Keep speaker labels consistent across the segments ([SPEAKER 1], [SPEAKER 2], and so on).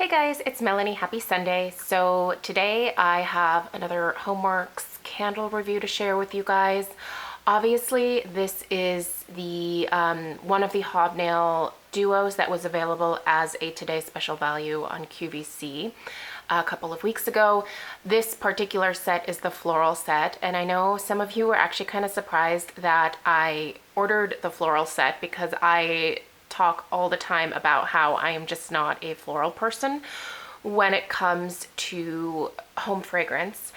[SPEAKER 1] Hey guys, it's Melanie. Happy Sunday. So today I have another Homeworx candle review to share with you guys. Obviously, this is the one of the hobnail duos that was available as a today special value on QVC a couple of weeks ago. This particular set is the floral set, and I know some of you were actually kind of surprised that I ordered the floral set because I talk all the time about how I am just not a floral person when it comes to home fragrance.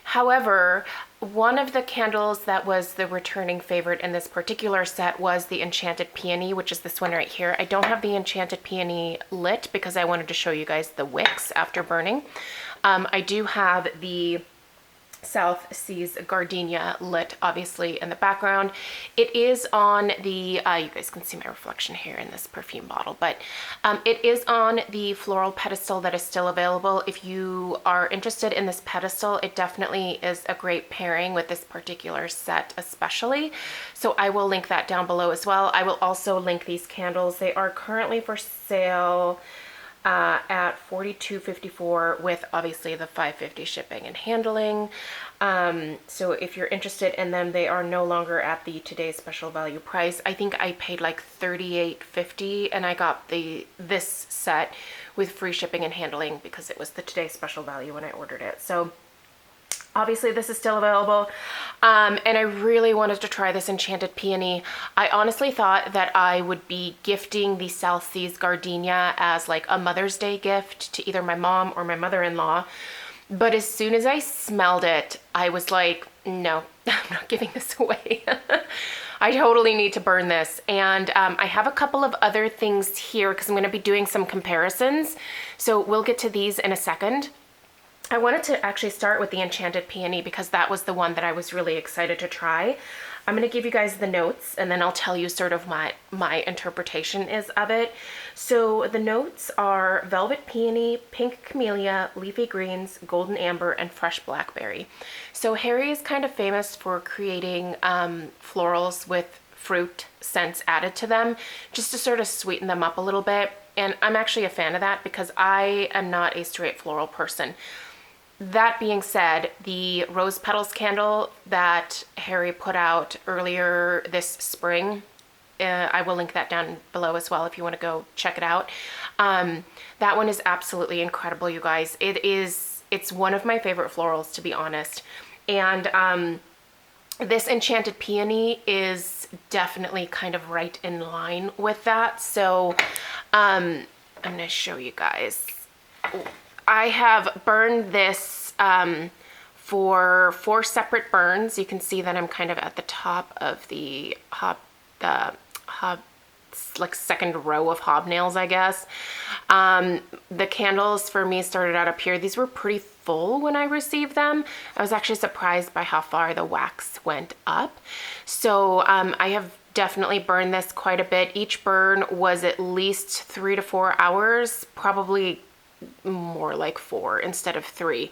[SPEAKER 1] However, one of the candles that was the returning favorite in this particular set was the Enchanted Peony, which is this one right here. I don't have the Enchanted Peony lit because I wanted to show you guys the wicks after burning. I do have the Seas Gardenia lit, obviously, in the background. It is on the, you guys can see my reflection here in this perfume bottle, but it is on the floral pedestal that is still available. If you are interested in this pedestal, it definitely is a great pairing with this particular set especially. So I will link that down below as well. I will also link these candles. They are currently for sale at $42.54 with obviously the $5.50 shipping and handling. So if you're interested in them, they are no longer at the today's special value price. I think I paid like $38.50 and I got this set with free shipping and handling because it was the today's special value when I ordered it. So obviously this is still available, and I really wanted to try this Enchanted Peony. I honestly thought that I would be gifting the Seas Gardenia as like a Mother's Day gift to either my mom or my mother-in-law, but as soon as I smelled it, I was like, no, I'm not giving this away. I totally need to burn this. And I have a couple of other things here because I'm going to be doing some comparisons, so we'll get to these in a second. I wanted to actually start with the Enchanted Peony because that was the one that I was really excited to try. I'm going to give you guys the notes and then I'll tell you sort of my interpretation is of it. So the notes are velvet peony, pink camellia, leafy greens, golden amber, and fresh blackberry. So Harry is kind of famous for creating florals with fruit scents added to them just to sort of sweeten them up a little bit. And I'm actually a fan of that because I am not a straight floral person. That being said, the rose petals candle that Harry put out earlier this spring, I will link that down below as well if you want to go check it out. That one is absolutely incredible, you guys. It's one of my favorite florals, to be honest. And this Enchanted Peony is definitely kind of right in line with that. So I'm going to show you guys. I have burned this for 4 separate burns. You can see that I'm kind of at the top of the like second row of hobnails, I guess. The candles for me started out up here. These were pretty full when I received them. I was actually surprised by how far the wax went up. So I have definitely burned this quite a bit. Each burn was at least 3 to 4 hours, probably more like 4 instead of 3.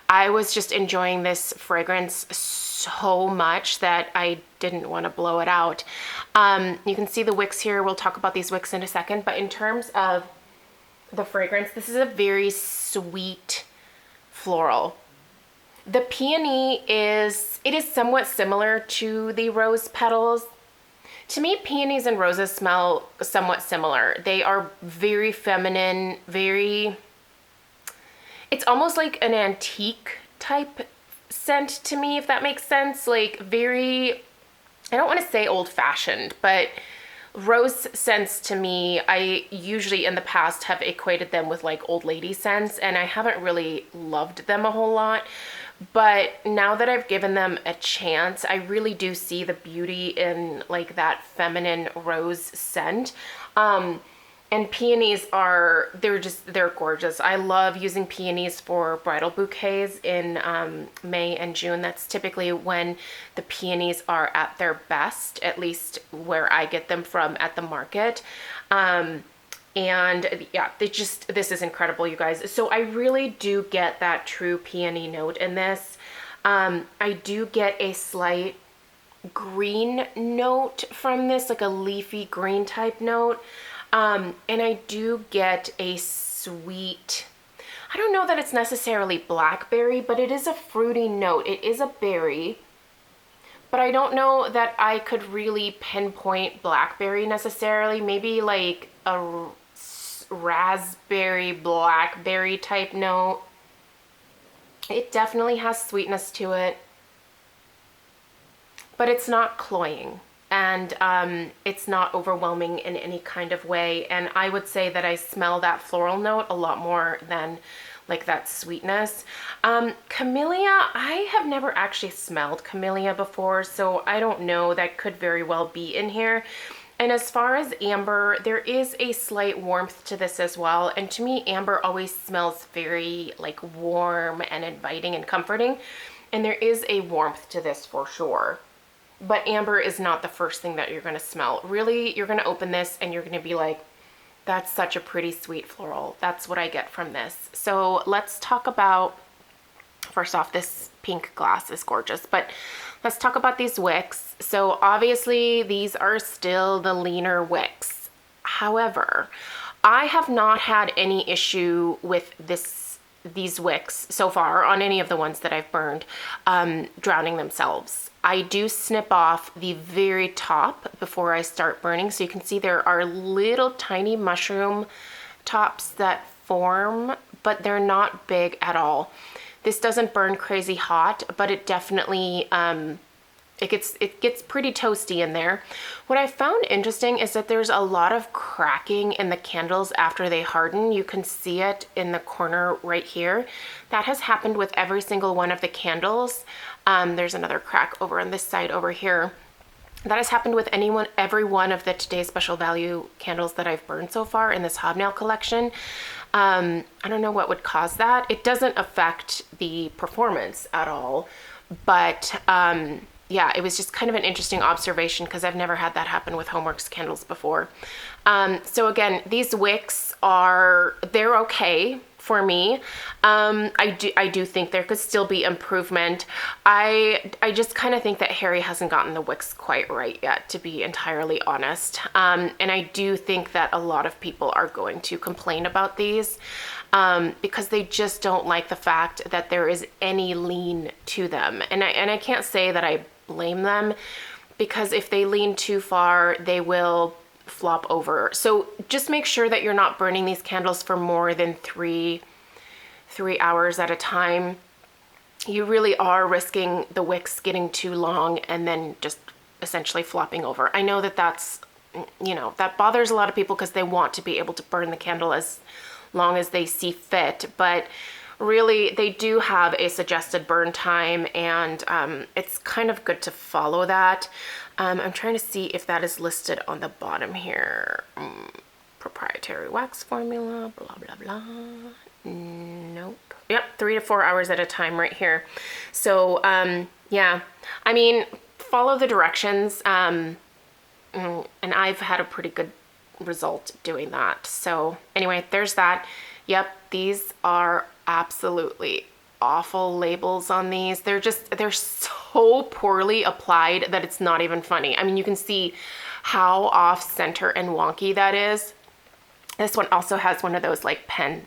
[SPEAKER 1] I was just enjoying this fragrance so much that I didn't want to blow it out. You can see the wicks here. We'll talk about these wicks in a second, but in terms of the fragrance, this is a very sweet floral. The peony is somewhat similar to the rose petals. To me, peonies and roses smell somewhat similar. They are very feminine, it's almost like an antique type scent to me, if that makes sense. Like very, I don't want to say old fashioned, but rose scents to me, I usually in the past have equated them with like old lady scents, and I haven't really loved them a whole lot. But now that I've given them a chance, I really do see the beauty in like that feminine rose scent. And peonies they're gorgeous. I love using peonies for bridal bouquets in May and June. That's typically when the peonies are at their best, at least where I get them from at the market. And yeah, this is incredible, you guys. So I really do get that true peony note in this. I do get a slight green note from this, like a leafy green type note. And I do get a sweet, I don't know that it's necessarily blackberry, but it is a fruity note. It is a berry, but I don't know that I could really pinpoint blackberry necessarily. Maybe like a raspberry, blackberry type note. It definitely has sweetness to it, but it's not cloying. And it's not overwhelming in any kind of way. And I would say that I smell that floral note a lot more than like that sweetness. Camellia, I have never actually smelled camellia before, so I don't know. That could very well be in here. And as far as amber, there is a slight warmth to this as well. And to me, amber always smells very like warm and inviting and comforting. And there is a warmth to this for sure. But amber is not the first thing that you're going to smell. Really, you're going to open this and you're going to be like, that's such a pretty sweet floral. That's what I get from this. So let's talk about, first off, this pink glass is gorgeous, but let's talk about these wicks. So obviously these are still the leaner wicks. However, I have not had any issue with these wicks so far on any of the ones that I've burned drowning themselves. I do snip off the very top before I start burning. So you can see there are little tiny mushroom tops that form, but they're not big at all. This doesn't burn crazy hot, but it definitely, it gets pretty toasty in there. What I found interesting is that there's a lot of cracking in the candles after they harden. You can see it in the corner right here. That has happened with every single one of the candles. There's another crack over on this side over here. That has happened with every one of the Today's Special Value candles that I've burned so far in this hobnail collection. I don't know what would cause that. It doesn't affect the performance at all, but yeah, it was just kind of an interesting observation because I've never had that happen with Homeworx candles before. So again, these wicks they're okay for me. I do think there could still be improvement. I just kind of think that Harry hasn't gotten the wicks quite right yet, to be entirely honest. And I do think that a lot of people are going to complain about these because they just don't like the fact that there is any lean to them. And I can't say that I blame them, because if they lean too far, they will flop over. So just make sure that you're not burning these candles for more than three hours at a time. You really are risking the wicks getting too long and then just essentially flopping over. I know that that's, that bothers a lot of people because they want to be able to burn the candle as long as they see fit, but really they do have a suggested burn time, and it's kind of good to follow that. I'm trying to see if that is listed on the bottom here. Proprietary wax formula, blah, blah, blah. Nope. Yep, 3 to 4 hours at a time right here. So, yeah, I mean, follow the directions, and I've had a pretty good result doing that. So anyway, there's that. Yep, these are absolutely awful labels on these. They're so poorly applied that it's not even funny. I mean, you can see how off center and wonky that is. This one also has one of those like pen.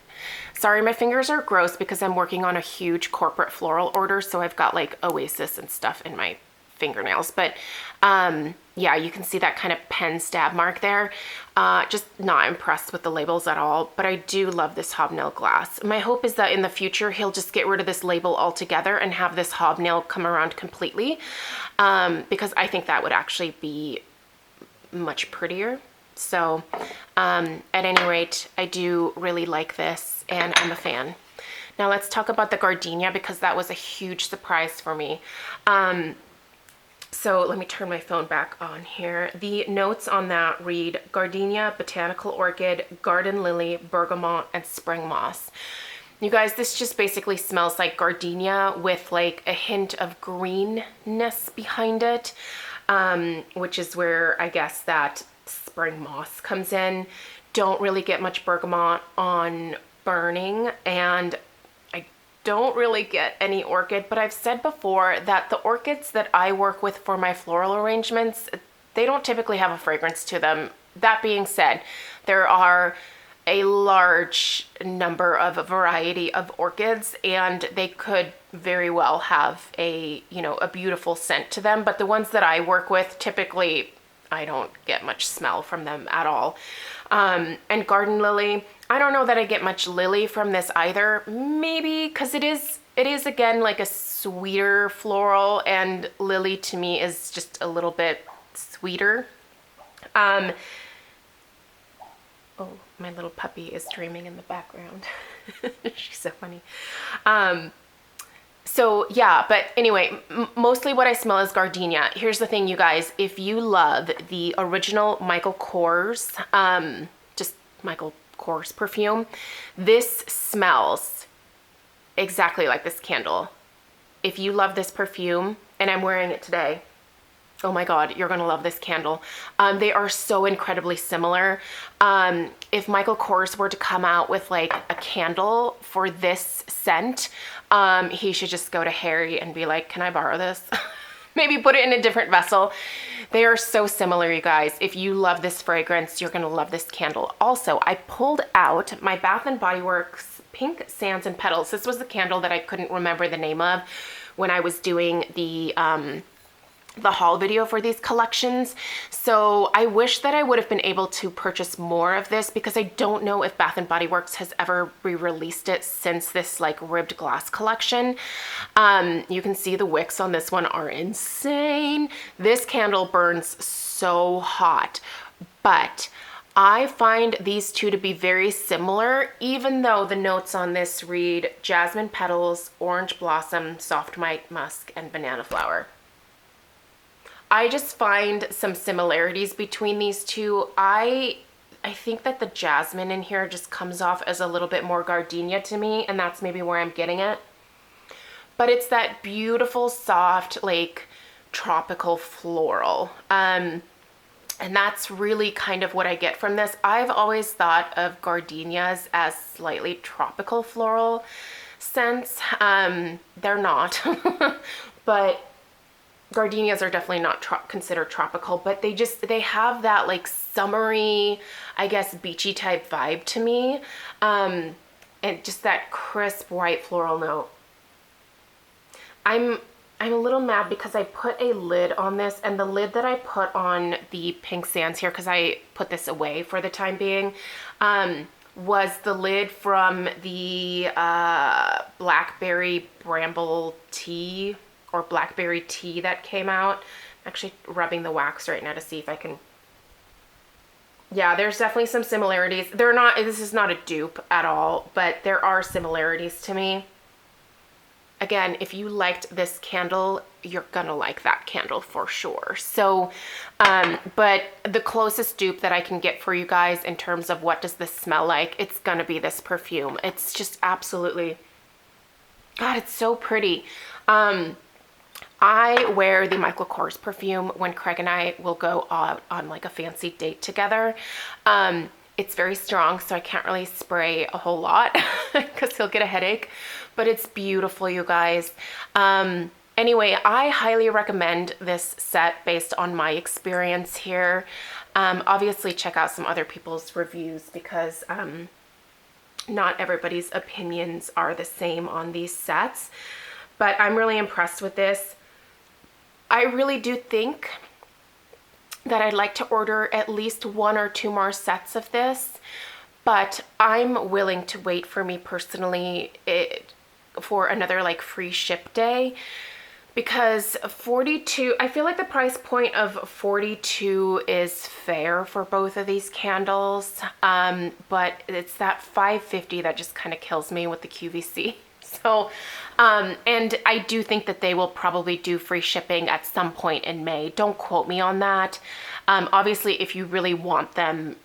[SPEAKER 1] Sorry, my fingers are gross because I'm working on a huge corporate floral order, so I've got like Oasis and stuff in my fingernails. But yeah, you can see that kind of pen stab mark there. Just not impressed with the labels at all, but I do love this hobnail glass. My hope is that in the future he'll just get rid of this label altogether and have this hobnail come around completely, because I think that would actually be much prettier. So at any rate, I do really like this and I'm a fan. Now let's talk about the gardenia, because that was a huge surprise for me. So let me turn my phone back on here. The notes on that read gardenia, botanical orchid, garden lily, bergamot, and spring moss. You guys, this just basically smells like gardenia with like a hint of greenness behind it, which is where I guess that spring moss comes in. Don't really get much bergamot on burning, and don't really get any orchid, but I've said before that the orchids that I work with for my floral arrangements, they don't typically have a fragrance to them. That being said, there are a large number of a variety of orchids, and they could very well have a, you know, a beautiful scent to them. But the ones that I work with, typically I don't get much smell from them at all. And garden lily, I don't know that I get much lily from this either. Maybe because it is again like a sweeter floral, and lily to me is just a little bit sweeter. Oh, my little puppy is dreaming in the background. She's so funny. So yeah, but anyway, mostly what I smell is gardenia. Here's the thing, you guys. If you love the original Michael Kors, just Michael Kors perfume, this smells exactly like this candle. If you love this perfume, and I'm wearing it today, oh my God, you're gonna love this candle. They are so incredibly similar. If Michael Kors were to come out with like a candle for this scent, he should just go to Harry and be like, can I borrow this? Maybe put it in a different vessel. They are so similar, you guys. If you love this fragrance, you're gonna love this candle. Also, I pulled out my Bath & Body Works Pink Sands and Petals. This was the candle that I couldn't remember the name of when I was doing the haul video for these collections. So I wish that I would have been able to purchase more of this, because I don't know if Bath & Body Works has ever re-released it since this like ribbed glass collection. You can see the wicks on this one are insane. This candle burns so hot, but I find these two to be very similar, even though the notes on this read jasmine petals, orange blossom, soft white musk, and banana flower. I just find some similarities between these two. I think that the jasmine in here just comes off as a little bit more gardenia to me, and that's maybe where I'm getting it. But it's that beautiful, soft, like tropical floral. And that's really kind of what I get from this. I've always thought of gardenias as slightly tropical floral scents. They're not, but gardenias are definitely not considered tropical, but they have that like summery, I guess, beachy type vibe to me. And just that crisp white floral note. I'm a little mad because I put a lid on this, and the lid that I put on the Pink Sands here, because I put this away for the time being, was the lid from the blackberry bramble tea, or blackberry tea that came out. I'm actually rubbing the wax right now to see if I can. Yeah, there's definitely some similarities. This is not a dupe at all, but there are similarities to me. Again, if you liked this candle, you're gonna like that candle for sure. So, but the closest dupe that I can get for you guys in terms of what does this smell like, it's gonna be this perfume. It's just absolutely, God, it's so pretty. I wear the Michael Kors perfume when Craig and I will go out on like a fancy date together. It's very strong, so I can't really spray a whole lot because he'll get a headache, but it's beautiful, you guys. Anyway, I highly recommend this set based on my experience here. Obviously, check out some other people's reviews, because not everybody's opinions are the same on these sets, but I'm really impressed with this. I really do think that I'd like to order at least 1 or 2 more sets of this, but I'm willing to wait, for me personally, for another like free ship day, because 42, I feel like the price point of 42 is fair for both of these candles, but it's that $5.50 that just kind of kills me with the QVC. So, and I do think that they will probably do free shipping at some point in May. Don't quote me on that. Obviously, if you really want them,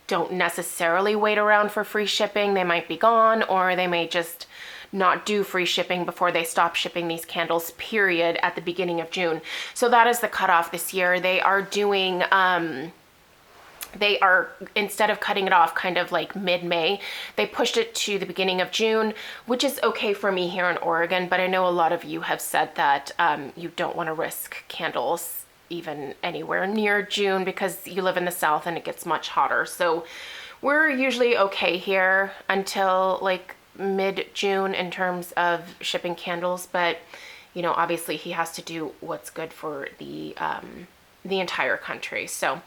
[SPEAKER 1] don't necessarily wait around for free shipping. They might be gone, or they may just not do free shipping before they stop shipping these candles, period, at the beginning of June. So that is the cutoff this year. They are doing, instead of cutting it off kind of like mid-May, they pushed it to the beginning of June, which is okay for me here in Oregon, but I know a lot of you have said that you don't want to risk candles even anywhere near June because you live in the South and it gets much hotter. So we're usually okay here until like mid-June in terms of shipping candles, but you know, obviously he has to do what's good for the entire country. So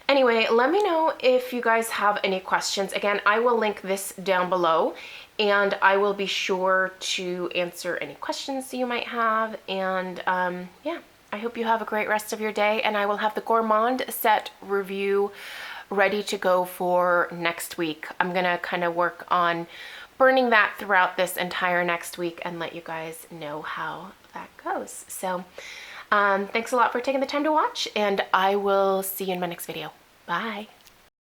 [SPEAKER 1] anyway, let me know if you guys have any questions. Again, I will link this down below, and I will be sure to answer any questions you might have. And yeah, I hope you have a great rest of your day, and I will have the Gourmand set review ready to go for next week. I'm gonna kind of work on burning that throughout this entire next week and let you guys know how that goes. So thanks a lot for taking the time to watch, and I will see you in my next video. Bye.